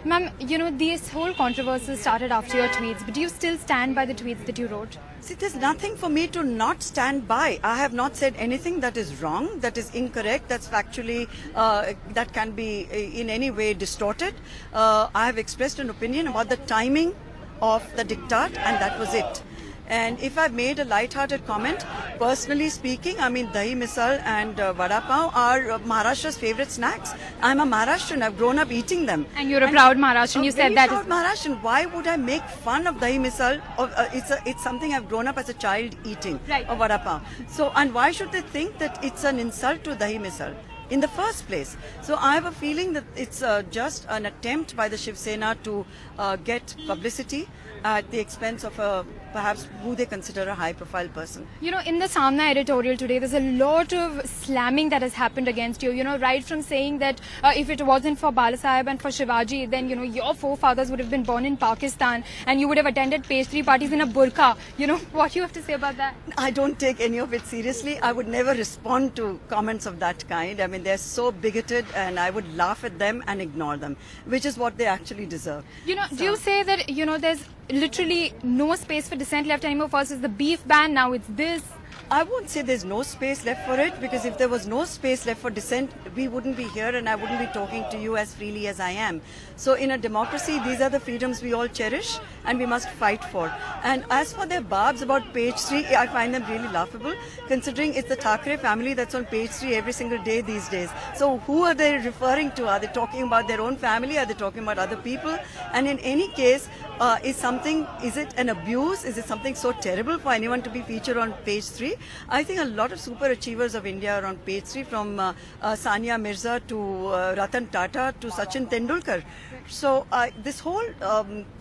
Ma'am, this whole controversy started after your tweets, but do you still stand by the tweets that you wrote? See, there's nothing for me to not stand by. I have not said anything that is wrong, that is incorrect, that's factually, that can be in any way distorted. I have expressed an opinion about the timing of the diktat, and that was it. And if I've made a light-hearted comment, personally speaking, I mean, dahi misal and vada pav are Maharashtra's favorite snacks. I'm a Maharashtrian. I've grown up eating them. And you're a proud Maharashtrian. You said that. Proud Maharashtrian. Why would I make fun of dahi misal? It's something I've grown up as a child eating. Right. Or vada pav. So, and why should they think that it's an insult to dahi misal in the first place? So I have a feeling that it's just an attempt by the Shiv Sena to get publicity at the expense of perhaps who they consider a high-profile person. In the Samna editorial today, there's a lot of slamming that has happened against you. Right from saying that if it wasn't for Balasaheb and for Shivaji, then, your forefathers would have been born in Pakistan and you would have attended page 3 parties in a burqa. What do you have to say about that? I don't take any of it seriously. I would never respond to comments of that kind. I mean, they're so bigoted and I would laugh at them and ignore them, which is what they actually deserve. Do you say that, there's literally no space for dissent left anymore? First is the beef ban, now it's this. I won't say there's no space left for it, because if there was no space left for dissent, we wouldn't be here and I wouldn't be talking to you as freely as I am. So in a democracy, these are the freedoms we all cherish and we must fight for. And as for their barbs about page 3, I find them really laughable, considering it's the Thackeray family that's on page 3 every single day these days. So who are they referring to? Are they talking about their own family? Are they talking about other people? And in any case, is it an abuse? Is it something so terrible for anyone to be featured on page 3? I think a lot of super achievers of India are on page 3, from Sania Mirza to Ratan Tata to Sachin Tendulkar. So this whole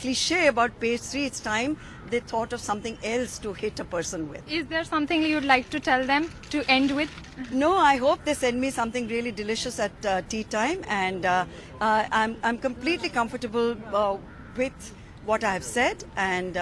cliche about page 3, it's time they thought of something else to hit a person with. Is there something you'd like to tell them to end with? No, I hope they send me something really delicious at tea time, and I'm completely comfortable with what I have said, and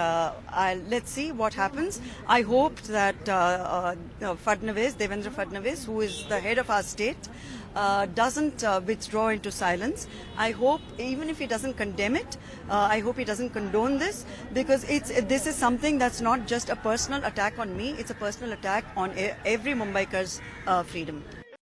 let's see what happens. I hope that Devendra Fadnavis, who is the head of our state, doesn't withdraw into silence. I hope, even if he doesn't condemn it, I hope he doesn't condone this, because this is something that's not just a personal attack on me, it's a personal attack on every Mumbaikar's freedom.